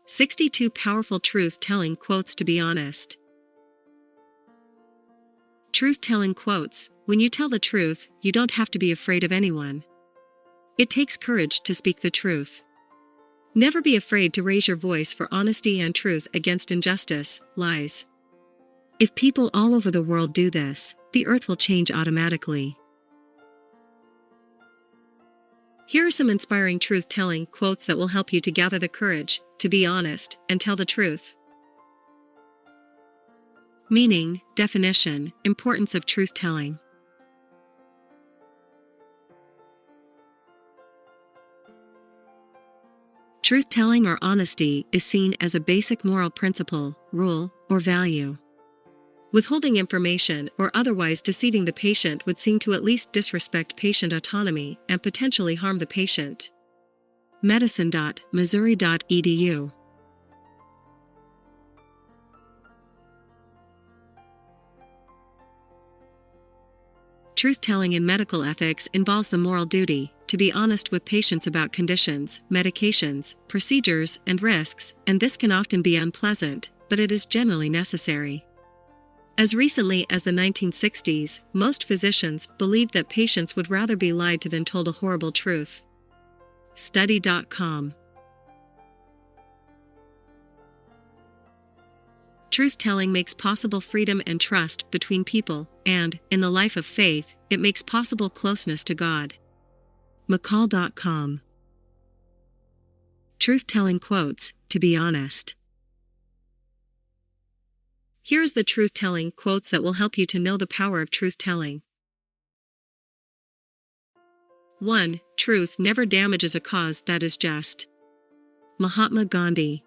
62 Powerful Truth-Telling Quotes to be honest. Truth-telling quotes. When you tell the truth, you don't have to be afraid of anyone. It takes courage to speak the truth. Never be afraid to raise your voice for honesty and truth against injustice, lies. If people all over the world do this, the earth will change automatically. Here are some inspiring truth-telling quotes that will help you to gather the courage to be honest and tell the truth. Meaning, definition, importance of truth-telling. Truth-telling or honesty is seen as a basic moral principle, rule, or value. Withholding information or otherwise deceiving the patient would seem to at least disrespect patient autonomy and potentially harm the patient. Medicine.Missouri.edu. Truth-telling in medical ethics involves the moral duty to be honest with patients about conditions, medications, procedures, and risks, and this can often be unpleasant, but it is generally necessary. As recently as the 1960s, most physicians believed that patients would rather be lied to than told a horrible truth. Study.com. Truth-telling makes possible freedom and trust between people, and, in the life of faith, it makes possible closeness to God. McCall.com. Truth-telling quotes, to be honest. Here's the truth-telling quotes that will help you to know the power of truth-telling. 1. Truth never damages a cause that is just. Mahatma Gandhi.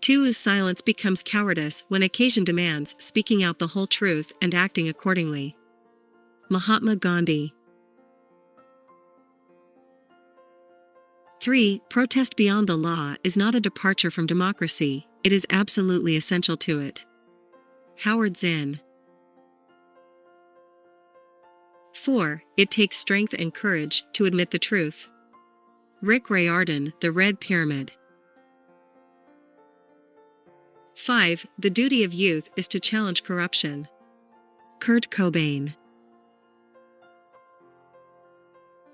2. Silence becomes cowardice when occasion demands speaking out the whole truth and acting accordingly. Mahatma Gandhi. 3. Protest beyond the law is not a departure from democracy, it is absolutely essential to it. Howard Zinn. 4. It takes strength and courage to admit the truth. Rick Riordan, The Red Pyramid. 5. The duty of youth is to challenge corruption. Kurt Cobain.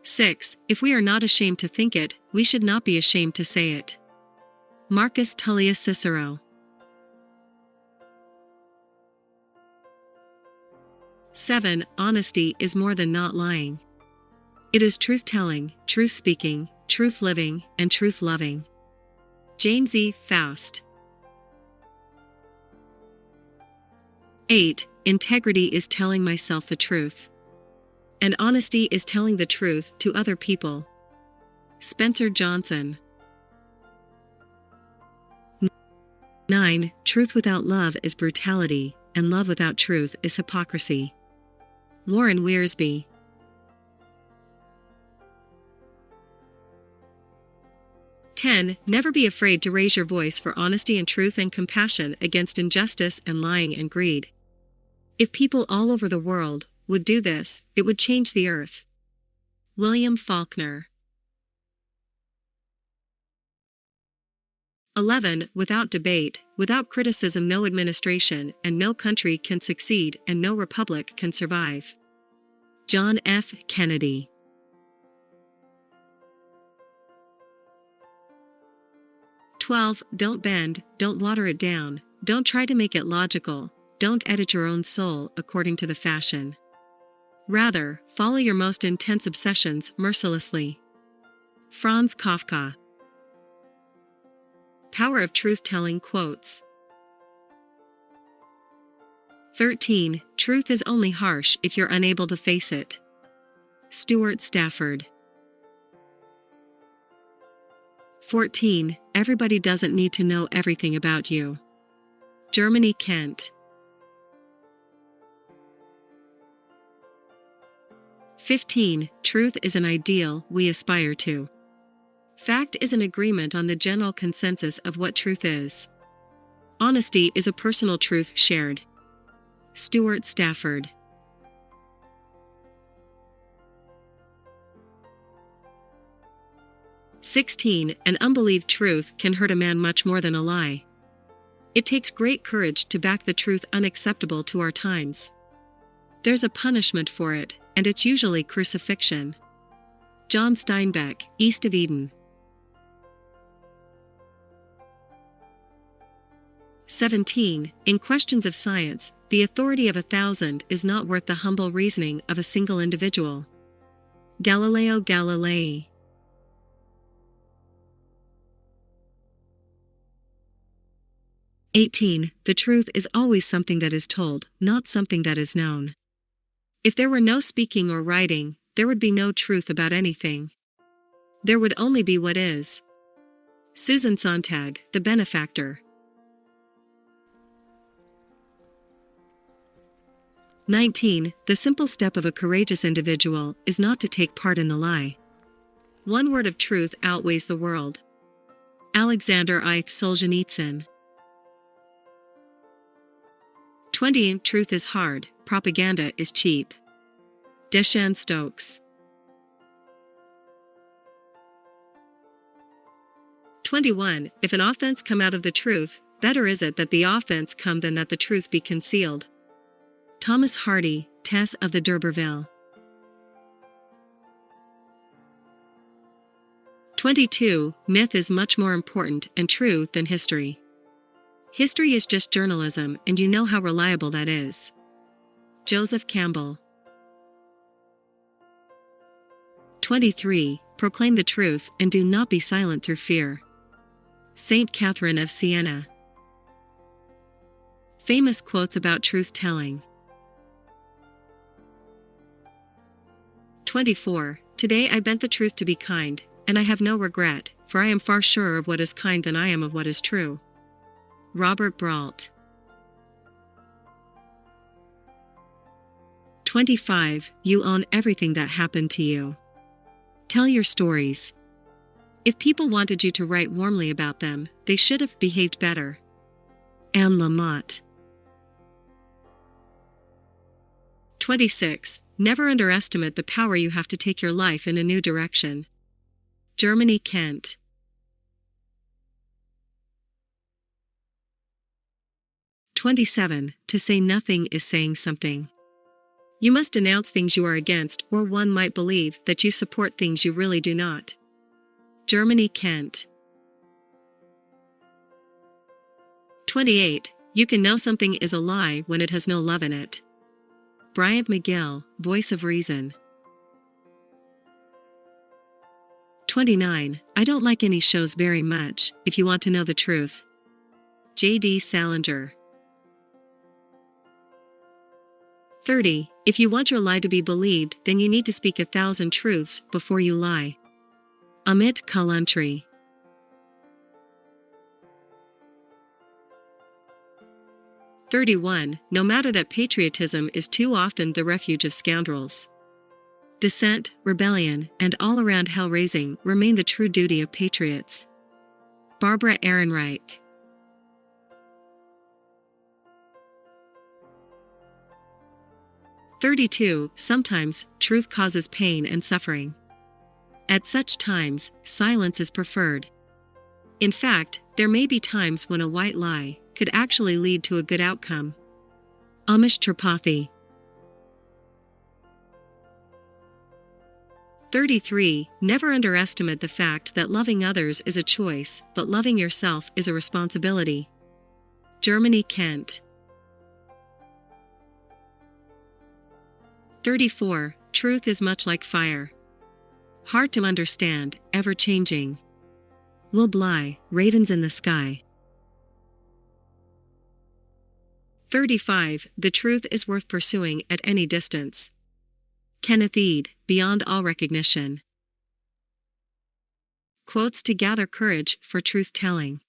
6. If we are not ashamed to think it, we should not be ashamed to say it. Marcus Tullius Cicero. 7. Honesty is more than not lying. It is truth-telling, truth-speaking, truth-living, and truth-loving. James E. Faust. 8. Integrity is telling myself the truth. And honesty is telling the truth to other people. Spencer Johnson. 9. Truth without love is brutality, and love without truth is hypocrisy. Warren Wiersbe. 10. Never be afraid to raise your voice for honesty and truth and compassion against injustice and lying and greed. If people all over the world would do this, it would change the earth. William Faulkner. 11. Without debate, without criticism, no administration and no country can succeed and no republic can survive. John F. Kennedy. 12. Don't bend, don't water it down, don't try to make it logical, don't edit your own soul according to the fashion. Rather, follow your most intense obsessions mercilessly. Franz Kafka. Power of truth-telling quotes. 13. Truth is only harsh if you're unable to face it. Stuart Stafford. 14. Everybody doesn't need to know everything about you. Germany Kent. 15. Truth is an ideal we aspire to. Fact is an agreement on the general consensus of what truth is. Honesty is a personal truth shared. Stuart Stafford. 16. An unbelieved truth can hurt a man much more than a lie. It takes great courage to back the truth unacceptable to our times. There's a punishment for it, and it's usually crucifixion. John Steinbeck, East of Eden. 17. In questions of science, the authority of 1,000 is not worth the humble reasoning of a single individual. Galileo Galilei. 18. The truth is always something that is told, not something that is known. If there were no speaking or writing, there would be no truth about anything. There would only be what is. Susan Sontag, The Benefactor. 19. The simple step of a courageous individual is not to take part in the lie. One word of truth outweighs the world. Alexander I. Solzhenitsyn. 20. Truth is hard, propaganda is cheap. Deshan Stokes. 21. If an offense come out of the truth, better is it that the offense come than that the truth be concealed. Thomas Hardy, Tess of the D'Urberville. 22. Myth is much more important and true than history. History is just journalism, and you know how reliable that is. Joseph Campbell. 23. Proclaim the truth and do not be silent through fear. Saint Catherine of Siena. Famous quotes about truth-telling. 24. Today I bent the truth to be kind, and I have no regret, for I am far surer of what is kind than I am of what is true. Robert Brault. 25. You own everything that happened to you. Tell your stories. If people wanted you to write warmly about them, they should have behaved better. Anne Lamott. 26. Never underestimate the power you have to take your life in a new direction. Germany Kent. 27. To say nothing is saying something. You must denounce things you are against, or one might believe that you support things you really do not. Germany Kent. 28. You can know something is a lie when it has no love in it. Bryant McGill, Voice of Reason. 29. I don't like any shows very much, if you want to know the truth. J.D. Salinger. 30. If you want your lie to be believed, then you need to speak 1,000 truths before you lie. Amit Kalantri. 31. No matter that patriotism is too often the refuge of scoundrels. Dissent, rebellion, and all-around hell-raising remain the true duty of patriots. Barbara Ehrenreich. 32. Sometimes, truth causes pain and suffering. At such times, silence is preferred. In fact, there may be times when a white lie could actually lead to a good outcome. Amish Tripathi. 33. Never underestimate the fact that loving others is a choice, but loving yourself is a responsibility. Germany Kent. 34. Truth is much like fire. Hard to understand, ever-changing. Will Bly, Ravens in the Sky. 35. The truth is worth pursuing at any distance. Kenneth Eade, Beyond All Recognition. Quotes to gather courage for truth-telling.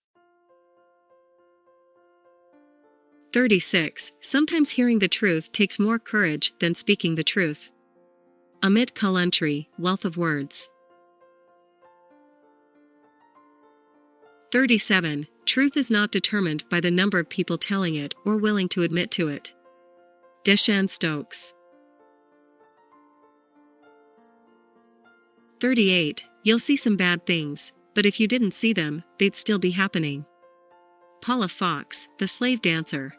36. Sometimes hearing the truth takes more courage than speaking the truth. Amit Kalantri, Wealth of Words. 37. Truth is not determined by the number of people telling it or willing to admit to it. Deshan Stokes. 38. You'll see some bad things, but if you didn't see them, they'd still be happening. Paula Fox, The Slave Dancer.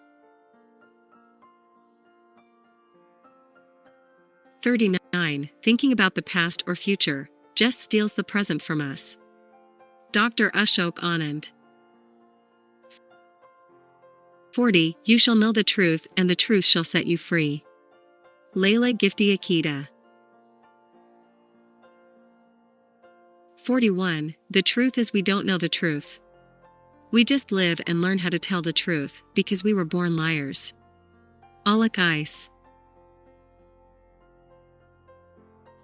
39. Thinking about the past or future just steals the present from us. Dr. Ashok Anand. 40. You shall know the truth, and the truth shall set you free. Layla Gifty Akita. 41. The truth is we don't know the truth. We just live and learn how to tell the truth, because we were born liars. Alec Ice.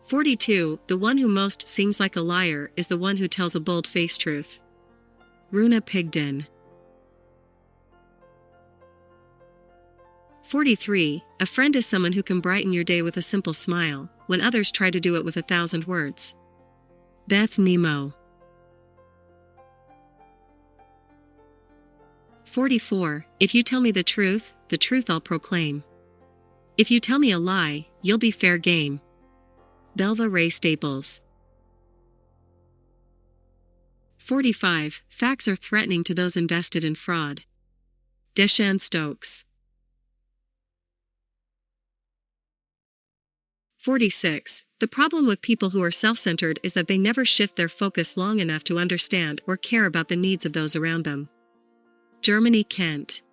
42. The one who most seems like a liar is the one who tells a bold-faced truth. Runa Pigden. 43. A friend is someone who can brighten your day with a simple smile, when others try to do it with 1,000 words. Beth Nemo. 44. If you tell me the truth I'll proclaim. If you tell me a lie, you'll be fair game. Belva Ray Staples. 45. Facts are threatening to those invested in fraud. Deshan Stokes. 46. The problem with people who are self-centered is that they never shift their focus long enough to understand or care about the needs of those around them. Germany Kent.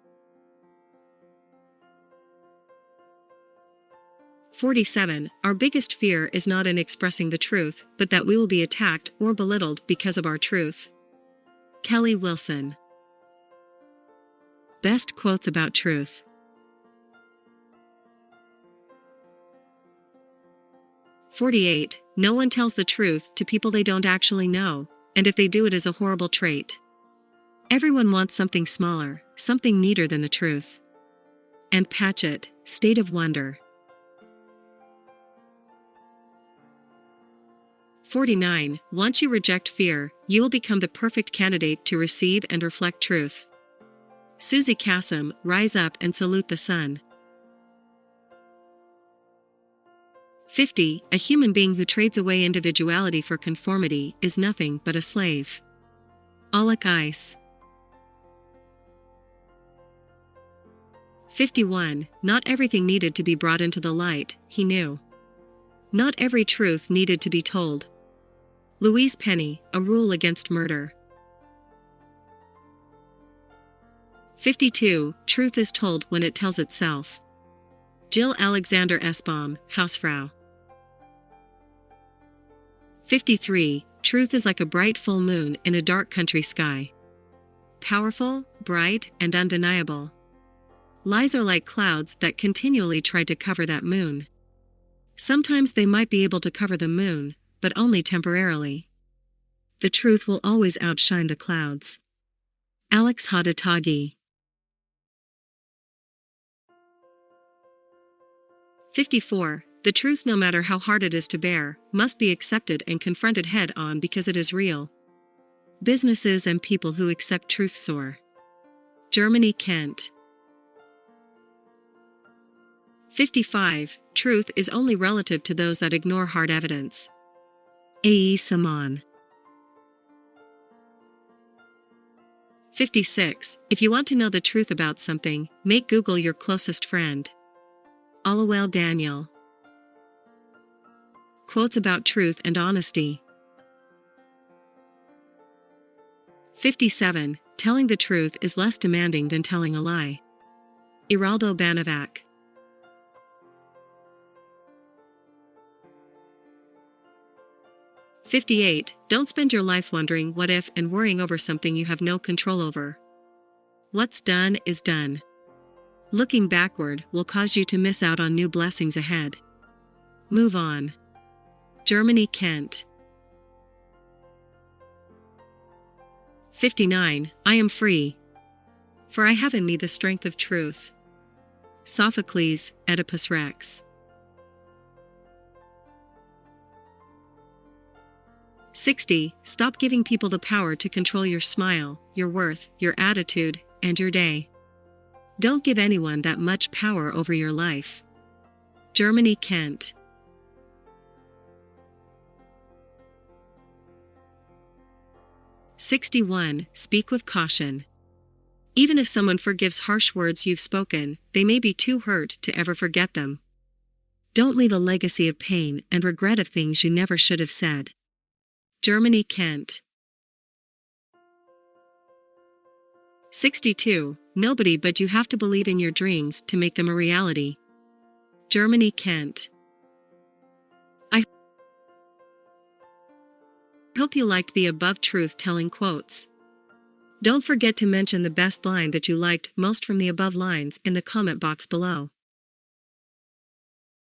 47. Our biggest fear is not in expressing the truth, but that we will be attacked or belittled because of our truth. Kelly Wilson. Best quotes about truth. 48. No one tells the truth to people they don't actually know, and if they do, it is a horrible trait. Everyone wants something smaller, something neater than the truth. And Patchett, State of Wonder. 49. Once you reject fear, you will become the perfect candidate to receive and reflect truth. Susie Kassem, Rise Up and Salute the Sun. 50. A human being who trades away individuality for conformity is nothing but a slave. Alec Ice. 51. Not everything needed to be brought into the light, he knew. Not every truth needed to be told. Louise Penny, A Rule Against Murder. 52. Truth is told when it tells itself. Jill Alexander Esbaum, Hausfrau. 53. Truth is like a bright full moon in a dark country sky. Powerful, bright, and undeniable. Lies are like clouds that continually try to cover that moon. Sometimes they might be able to cover the moon, but only temporarily. The truth will always outshine the clouds. Alex Hadatagi. 54. The truth, no matter how hard it is to bear, must be accepted and confronted head-on because it is real. Businesses and people who accept truth soar. Germany Kent. 55. Truth is only relative to those that ignore hard evidence. A.E. Saman. 56. If you want to know the truth about something, make Google your closest friend. Olawale Daniel. Quotes about truth and honesty. 57. Telling the truth is less demanding than telling a lie. Iraldo Banavac. 58. Don't spend your life wondering what if and worrying over something you have no control over. What's done is done. Looking backward will cause you to miss out on new blessings ahead. Move on. Germany Kent. 59. I am free. For I have in me the strength of truth. Sophocles, Oedipus Rex. 60. Stop giving people the power to control your smile, your worth, your attitude, and your day. Don't give anyone that much power over your life. Germany Kent. 61. Speak with caution. Even if someone forgives harsh words you've spoken, they may be too hurt to ever forget them. Don't leave a legacy of pain and regret of things you never should have said. Germany, Kent. 62. Nobody but you have to believe in your dreams to make them a reality. Germany, Kent. I hope you liked the above truth-telling quotes. Don't forget to mention the best line that you liked most from the above lines in the comment box below.